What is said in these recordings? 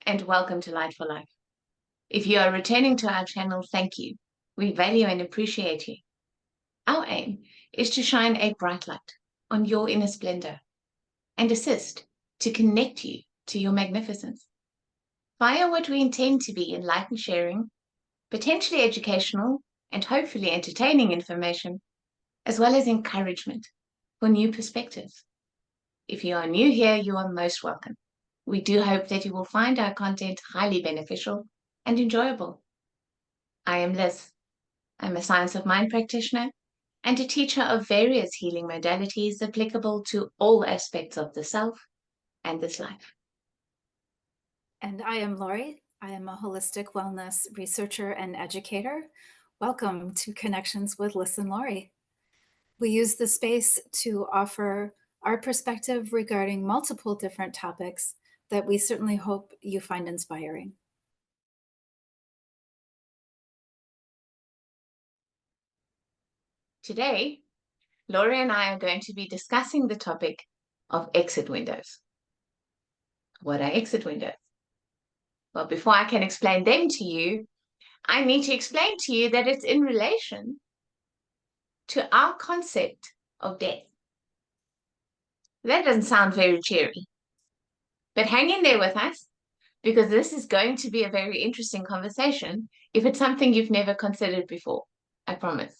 and welcome to Light for Life. If you are returning to our channel, thank you. We value and appreciate you. Our aim is to shine a bright light on your inner splendor and assist to connect you to your magnificence via what we intend to be enlightened sharing, potentially educational and hopefully entertaining information, as well as encouragement for new perspectives. If you are new here, you are most welcome. We do hope that you will find our content highly beneficial and enjoyable. I am Liss. I'm a Science of Mind practitioner and a teacher of various healing modalities applicable to all aspects of the self and this life. And I am Lori. I am a holistic wellness researcher and educator. Welcome to Connections with Liss and Lori. We use the space to offer our perspective regarding multiple different topics that we certainly hope you find inspiring. Today, Lori and I are going to be discussing the topic of exit windows. What are exit windows? Well, before I can explain them to you, I need to explain to you that it's in relation to our concept of death. That doesn't sound very cheery, but hang in there with us because this is going to be a very interesting conversation if it's something you've never considered before, I promise.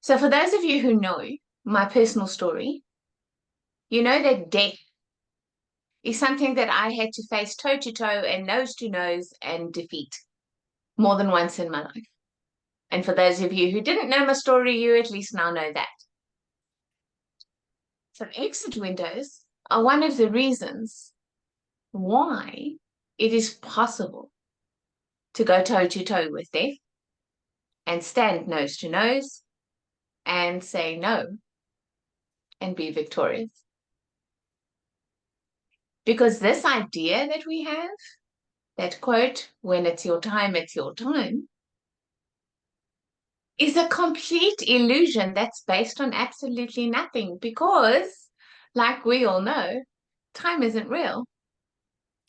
So for those of you who know my personal story, you know that death is something that I had to face toe to toe and nose to nose and defeat more than once in my life. And for those of you who didn't know my story, you at least now know that. So exit windows are one of the reasons why it is possible to go toe to toe with death and stand nose to nose and say no and be victorious. Because this idea that we have, that quote, when it's your time, is a complete illusion that's based on absolutely nothing because, like we all know, time isn't real.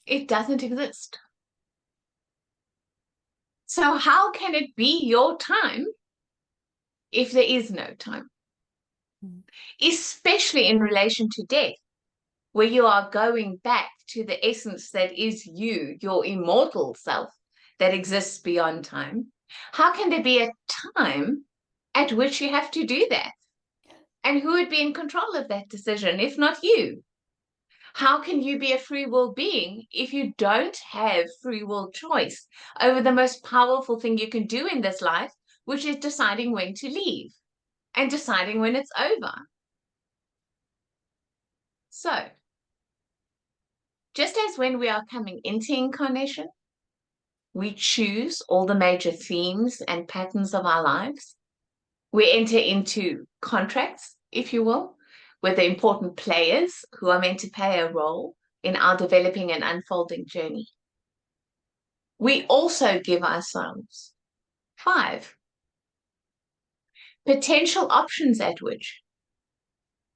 It doesn't exist. So how can it be your time if there is no time? Especially in relation to death, where you are going back to the essence that is you, your immortal self that exists beyond time. How can there be a time at which you have to do that? And who would be in control of that decision if not you? How can you be a free will being if you don't have free will choice over the most powerful thing you can do in this life, which is deciding when to leave and deciding when it's over? So, just as when we are coming into incarnation, we choose all the major themes and patterns of our lives. We enter into contracts, if you will, with the important players who are meant to play a role in our developing and unfolding journey. We also give ourselves 5 potential options at which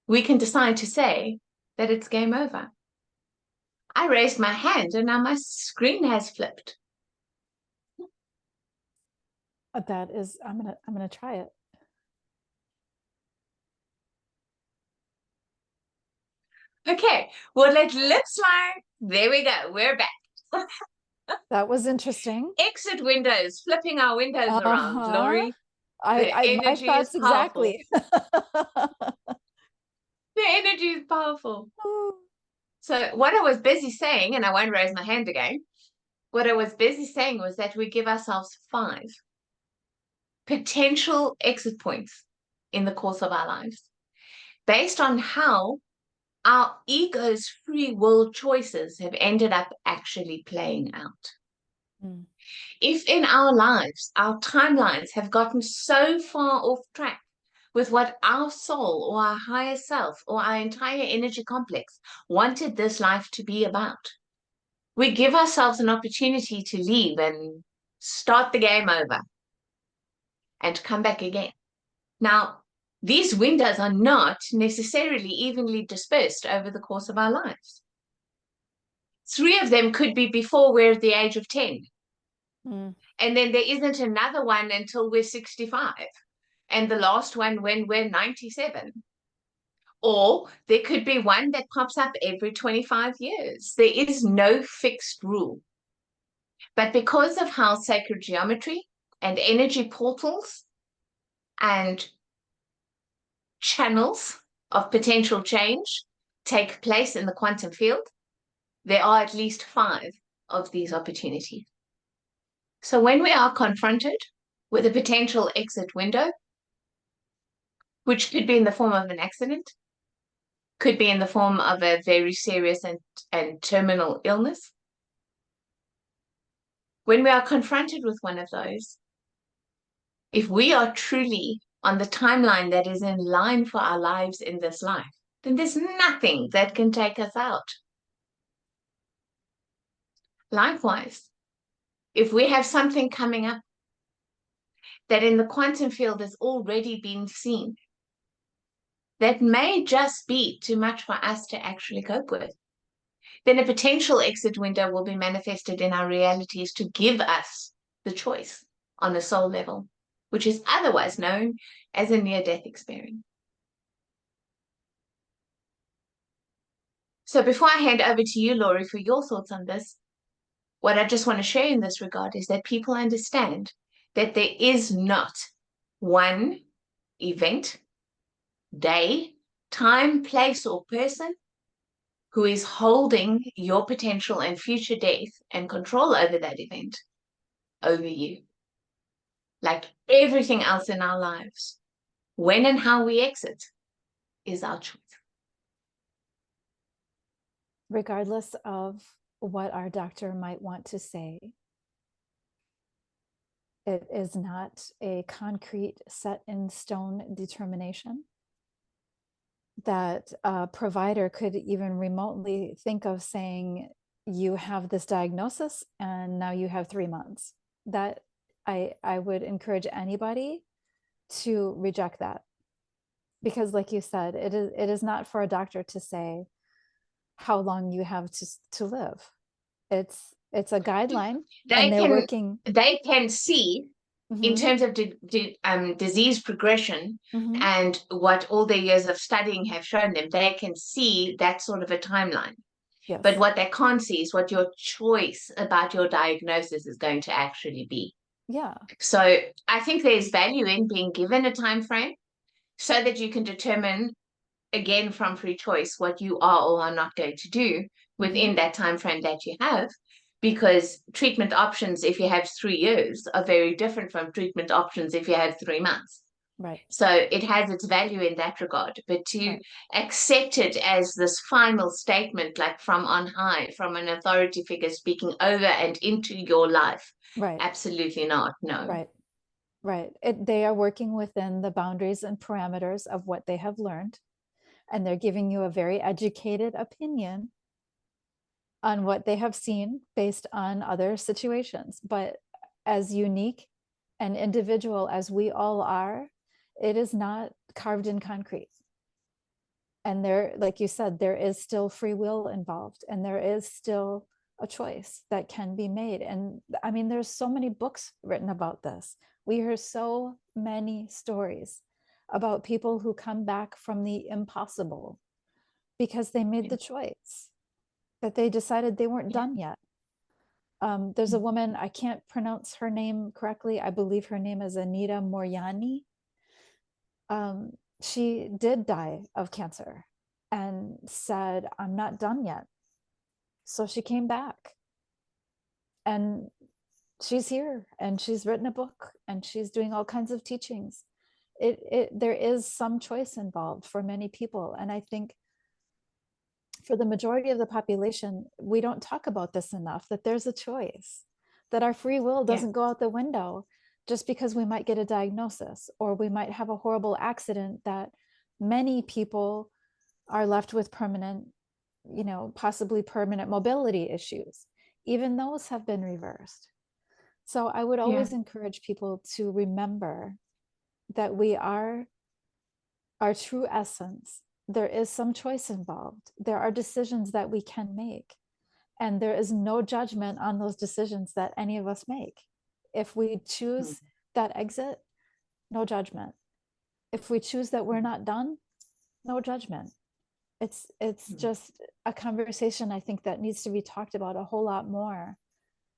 we can decide to say that it's game over. I raised my hand and now my screen has flipped. That is, I'm gonna try it. Okay, well, it looks like, there we go, we're back. That was interesting. Exit windows, flipping our windows around, Lori. My thoughts exactly. The energy is powerful. So what I was busy saying, and I won't raise my hand again, what I was busy saying was that we give ourselves 5 potential exit points in the course of our lives based on how our ego's free will choices have ended up actually playing out. If in our lives, our timelines have gotten so far off track with what our soul or our higher self or our entire energy complex wanted this life to be about, we give ourselves an opportunity to leave and start the game over and come back again. Now, these windows are not necessarily evenly dispersed over the course of our lives. 3 of them could be before we're at the age of 10. Mm. And then there isn't another one until we're 65. And the last one when we're 97. Or there could be one that pops up every 25 years. There is no fixed rule. But because of how sacred geometry and energy portals and channels of potential change take place in the quantum field, there are at least 5 of these opportunities. So when we are confronted with a potential exit window, which could be in the form of an accident, could be in the form of a very serious and terminal illness, when we are confronted with one of those, if we are truly on the timeline that is in line for our lives in this life, then there's nothing that can take us out. Likewise, if we have something coming up that in the quantum field has already been seen, that may just be too much for us to actually cope with, then a potential exit window will be manifested in our realities to give us the choice on a soul level, which is otherwise known as a near-death experience. So before I hand over to you, Laurie, for your thoughts on this, what I just want to share in this regard is that people understand that there is not one event, day, time, place, or person who is holding your potential and future death and control over that event over you. Like everything else in our lives, when and how we exit is our choice. Regardless of what our doctor might want to say, it is not a concrete, set in stone determination that a provider could even remotely think of saying, you have this diagnosis and now you have 3 months. That I would encourage anybody to reject that, because like you said, it is not for a doctor to say how long you have to live. It's a guideline, and they can see in Mhm. terms of disease progression Mhm. and what all their years of studying have shown them. They can see that sort of a timeline. Yes. But what they can't see is what your choice about your diagnosis is going to actually be. Yeah. So I think there's value in being given a time frame so that you can determine, again, from free choice, what you are or are not going to do within that time frame that you have. Because treatment options, if you have 3 years, are very different from treatment options if you have 3 months. Right. So it has its value in that regard. But to accept it as this final statement, like from on high, from an authority figure speaking over and into your life, absolutely not. No. Right. They are working within the boundaries and parameters of what they have learned, and they're giving you a very educated opinion on what they have seen based on other situations. But as unique and individual as we all are, it is not carved in concrete. And there, like you said, there is still free will involved, and there is still a choice that can be made. And I mean, there's so many books written about this. We hear so many stories about people who come back from the impossible because they made the choice, that they decided they weren't done yet. There's a woman, I can't pronounce her name correctly. I believe her name is Anita Moorjani. She did die of cancer and said, I'm not done yet. So she came back, and she's here, and she's written a book, and she's doing all kinds of teachings. There is some choice involved for many people. And I think for the majority of the population, we don't talk about this enough, that there's a choice, that our free will doesn't go out the window just because we might get a diagnosis, or we might have a horrible accident that many people are left with permanent, possibly permanent mobility issues. Even those have been reversed. So I would always encourage people to remember that we are our true essence. There is some choice involved. There are decisions that we can make. And there is no judgment on those decisions that any of us make. If we choose that exit, no judgment. If we choose that we're not done, no judgment. It's just a conversation, I think, that needs to be talked about a whole lot more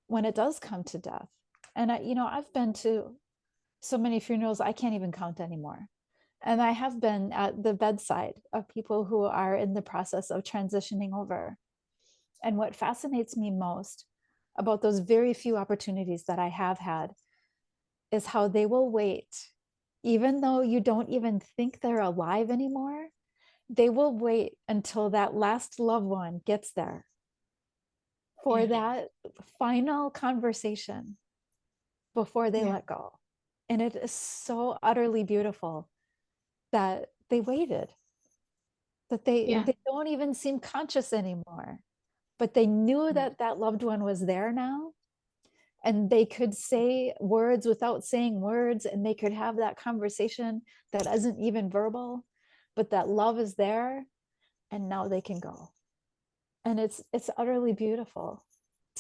when it does come to death. And I've been to so many funerals I can't even count anymore. And I have been at the bedside of people who are in the process of transitioning over. And what fascinates me most about those very few opportunities that I have had is how they will wait, even though you don't even think they're alive anymore. They will wait until that last loved one gets there for that final conversation before they let go. And it is so utterly beautiful that they waited, that they don't even seem conscious anymore, but they knew that that loved one was there now, and they could say words without saying words, and they could have that conversation that isn't even verbal, but that love is there, and now they can go. And it's utterly beautiful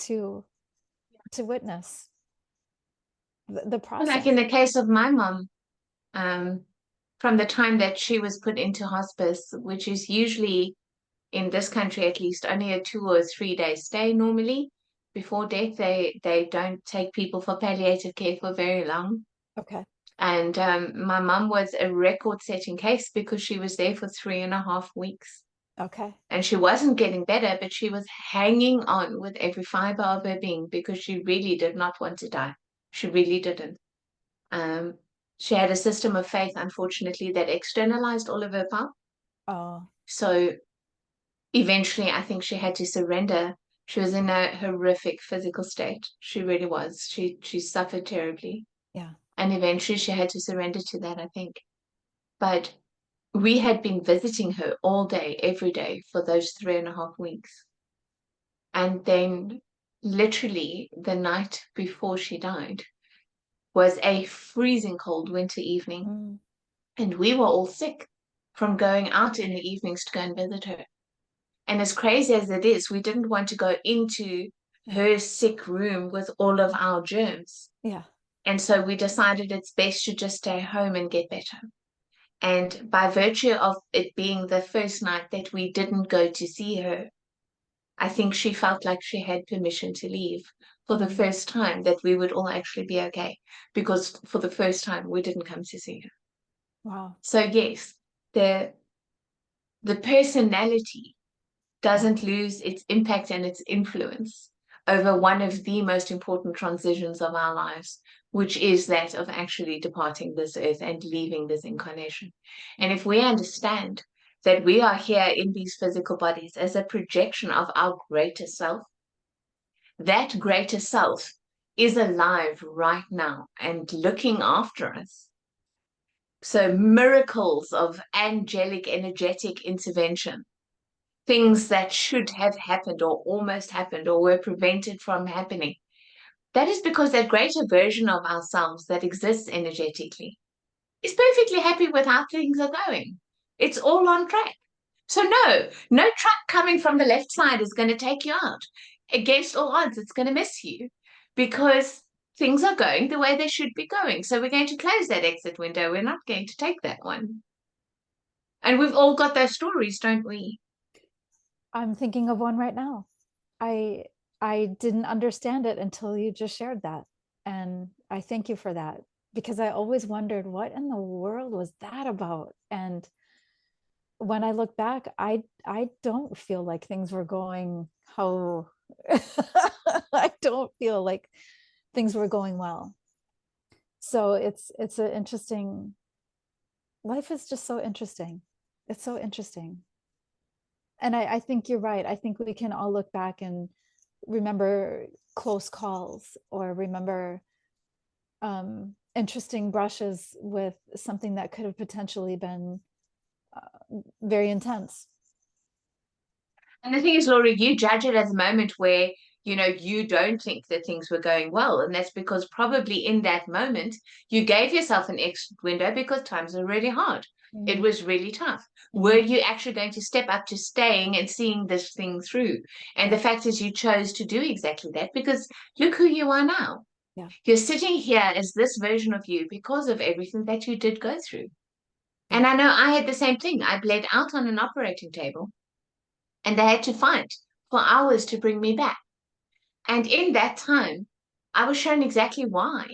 to witness the process. Like in the case of my mom, from the time that she was put into hospice, which is usually, in this country at least, only a 2 or 3 day stay normally. Before death, they don't take people for palliative care for very long. Okay. And my mum was a record-setting case because she was there for 3.5 weeks. Okay. And she wasn't getting better, but she was hanging on with every fiber of her being because she really did not want to die. She really didn't. She had a system of faith, unfortunately, that externalized all of her power. Oh. So eventually, I think she had to surrender. She was in a horrific physical state. She really was. She suffered terribly. Yeah. And eventually she had to surrender to that, I think. But we had been visiting her all day, every day for those 3.5 weeks. And then literally the night before she died was a freezing cold winter evening. And we were all sick from going out in the evenings to go and visit her. And as crazy as it is, we didn't want to go into her sick room with all of our germs. Yeah. And so we decided it's best to just stay home and get better. And by virtue of it being the first night that we didn't go to see her, I think she felt like she had permission to leave for the first time, that we would all actually be okay, because for the first time we didn't come to see her. Wow. So yes, the personality doesn't lose its impact and its influence over one of the most important transitions of our lives, which is that of actually departing this earth and leaving this incarnation. And if we understand that we are here in these physical bodies as a projection of our greater self, that greater self is alive right now and looking after us. So miracles of angelic, energetic intervention, things that should have happened or almost happened or were prevented from happening, that is because that greater version of ourselves that exists energetically is perfectly happy with how things are going. It's all on track. So no truck coming from the left side is going to take you out. Against all odds, it's going to miss you because things are going the way they should be going. So we're going to close that exit window. We're not going to take that one. And we've all got those stories, don't we? I'm thinking of one right now. I didn't understand it until you just shared that. And I thank you for that, because I always wondered, what in the world was that about? And when I look back, I don't feel like things were going how I don't feel like things were going well. So it's an interesting, life is just so interesting. It's so interesting. And I think you're right. I think we can all look back and remember close calls, or remember interesting brushes with something that could have potentially been very intense. And the thing is, Laura, you judge it as a moment where, you don't think that things were going well. And that's because probably in that moment, you gave yourself an exit window because times are really hard. It was really tough. Were Mhm. you actually going to step up to staying and seeing this thing through? And the Yeah. fact is, you chose to do exactly that because look who you are now. Yeah. You're sitting here as this version of you because of everything that you did go through. Yeah. And I know I had the same thing. I bled out on an operating table and they had to fight for hours to bring me back. And in that time, I was shown exactly why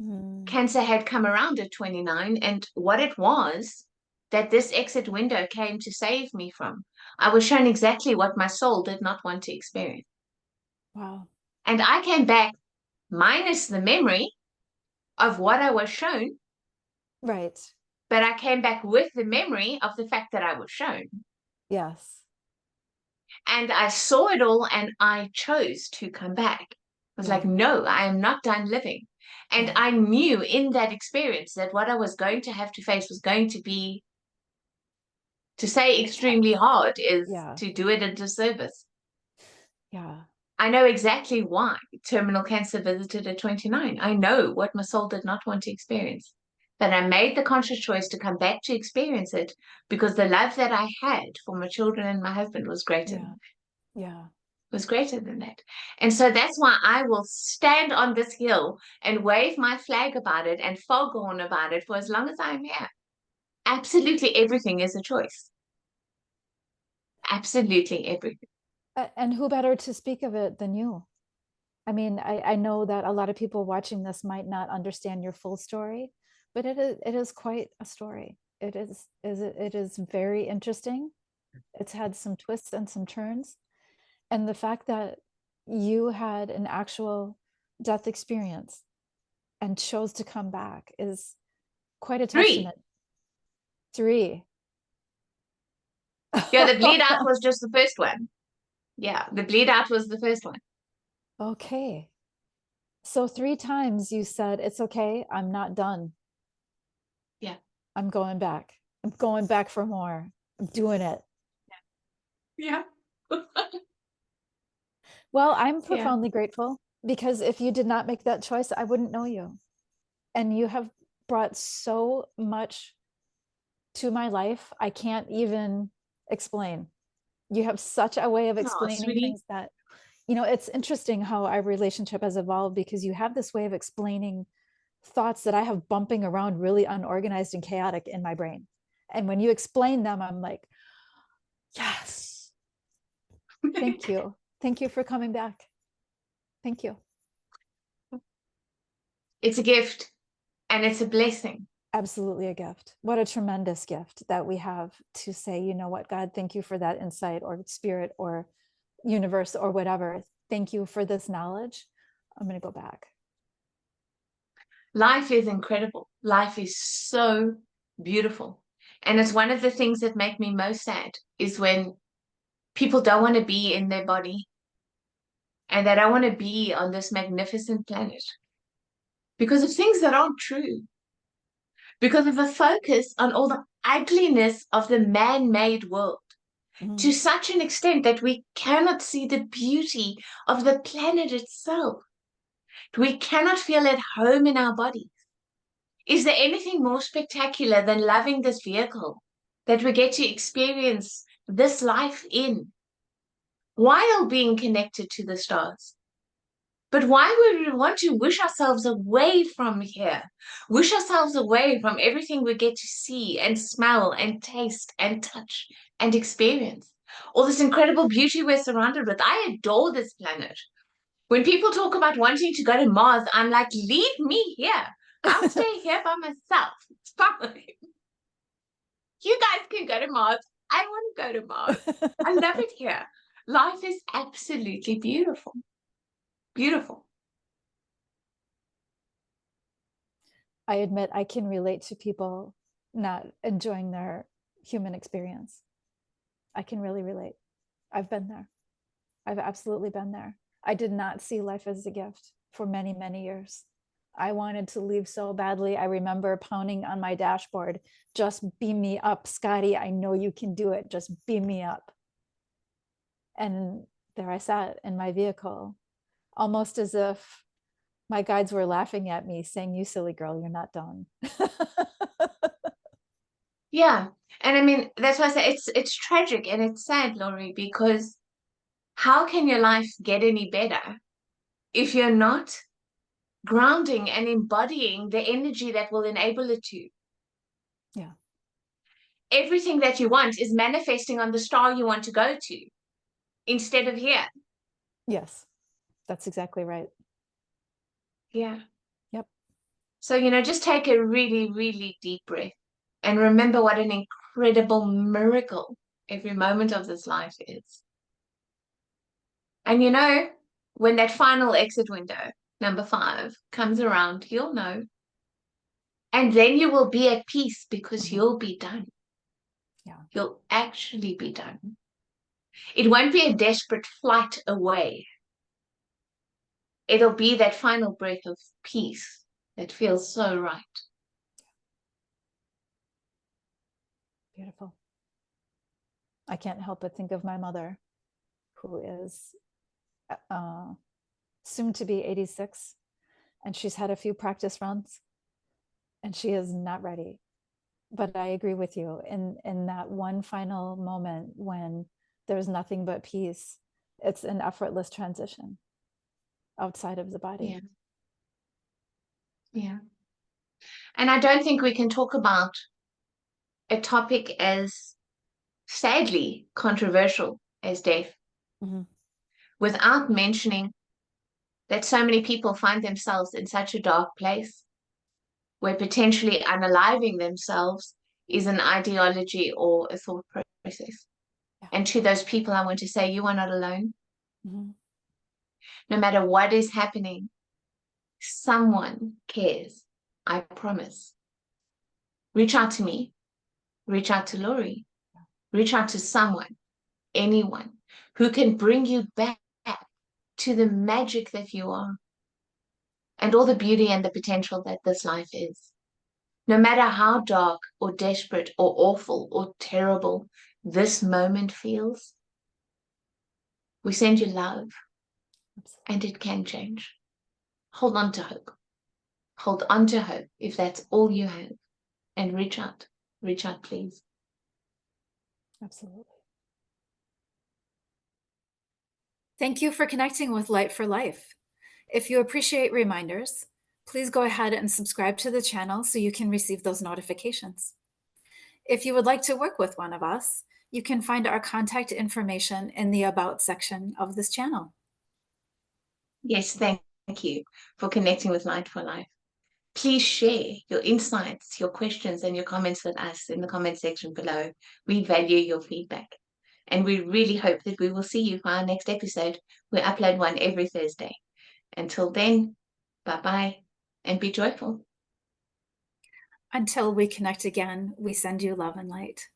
Mm. cancer had come around at 29 and what it was that this exit window came to save me from. I was shown exactly what my soul did not want to experience. Wow. And I came back minus the memory of what I was shown, Right. but I came back with the memory of the fact that I was shown. Yes. And I saw it all and I chose to come back. I was Yeah. like, no, I am not done living. And Yeah. I knew in that experience that what I was going to have to face was going to be, to say extremely Intense. hard, is Yeah. to do it a disservice. Yeah. I know exactly why terminal cancer visited at 29. I know what my soul did not want to experience. But I made the conscious choice to come back to experience it because the love that I had for my children and my husband was greater Yeah. Yeah. was greater than that. And so that's why I will stand on this hill and wave my flag about it and foghorn about it for as long as I'm here. Absolutely everything is a choice. Absolutely everything. And who better to speak of it than you? I mean, I know that a lot of people watching this might not understand your full story, but it is quite a story. It is very interesting. It's had some twists and some turns. And the fact that you had an actual death experience and chose to come back is quite a 3. testament. 3. Yeah, the bleed out was just the first one. Yeah, the bleed out was the first one. Okay. So 3 times you said, it's okay, I'm not done. Yeah. I'm going back. I'm going back for more. I'm doing it. Yeah. Well, I'm Yeah. profoundly grateful because if you did not make that choice, I wouldn't know you. And you have brought so much to my life, I can't even explain. You have such a way of Oh, explaining sweetie. things that, it's interesting how our relationship has evolved because you have this way of explaining thoughts that I have bumping around really unorganized and chaotic in my brain. And when you explain them, I'm like, yes, thank you. Thank you for coming back. Thank you. It's a gift and it's a blessing. Absolutely a gift. What a tremendous gift that we have to say, you know what, God, thank you for that insight or spirit or universe or whatever. Thank you for this knowledge. I'm going to go back. Life is incredible. Life is so beautiful. And it's one of the things that make me most sad is when people don't want to be in their body and they don't want to be on this magnificent planet because of things that aren't true, because of a focus on all the ugliness of the man-made world to Mm. such an extent that we cannot see the beauty of the planet itself. We cannot feel at home in our bodies. Is there anything more spectacular than loving this vehicle that we get to experience this life in while being connected to the stars? But why would we want to wish ourselves away from here? Wish ourselves away from everything we get to see and smell and taste and touch and experience. All this incredible beauty we're surrounded with. I adore this planet. When people talk about wanting to go to Mars, I'm like, leave me here. I'll stay here by myself. It's fine. You guys can go to Mars. I want to go to Mars. I love it here. Life is absolutely beautiful. Beautiful. I admit I can relate to people not enjoying their human experience. I can really relate. I've been there. I've absolutely been there. I did not see life as a gift for many, many years. I wanted to leave so badly. I remember pounding on my dashboard, just beam me up, Scotty. I know you can do it. Just beam me up. And there I sat in my vehicle, almost as if my guides were laughing at me, saying, you silly girl, you're not done. Yeah. And I mean, that's why I say it's tragic and it's sad, Laurie, because how can your life get any better if you're not grounding and embodying the energy that will enable it to? Yeah. Everything that you want is manifesting on the star you want to go to instead of here. Yes, that's exactly right. Yeah. Yep. So, just take a really, really deep breath and remember what an incredible miracle every moment of this life is. And when that final exit window, number 5, comes around, you'll know. And then you will be at peace because Mhm. you'll be done. Yeah. You'll actually be done. It won't be a desperate flight away. It'll be that final breath of peace that feels so right. Beautiful. I can't help but think of my mother, who is soon to be 86, and she's had a few practice runs, and she is not ready. But I agree with you, in that one final moment when there's nothing but peace, it's an effortless transition outside of the body. Yeah. Yeah. And I don't think we can talk about a topic as sadly controversial as death Mhm. without mentioning that so many people find themselves in such a dark place where potentially unaliving themselves is an ideology or a thought process. Yeah. And to those people, I want to say, you are not alone. Mhm. No matter what is happening, someone cares. I promise. Reach out to me. Reach out to Laurie. Reach out to someone, anyone who can bring you back to the magic that you are and all the beauty and the potential that this life is. No matter how dark or desperate or awful or terrible this moment feels, we send you love and it can change. Hold on to hope. Hold on to hope if that's all you have. And reach out. Reach out, please. Absolutely. Thank you for connecting with Light for Life. If you appreciate reminders, please go ahead and subscribe to the channel so you can receive those notifications. If you would like to work with one of us, you can find our contact information in the About section of this channel. Yes, thank you for connecting with Light for Life. Please share your insights, your questions, and your comments with us in the comment section below. We value your feedback. And we really hope that we will see you for our next episode. We upload one every Thursday. Until then, bye-bye and be joyful. Until we connect again, we send you love and light.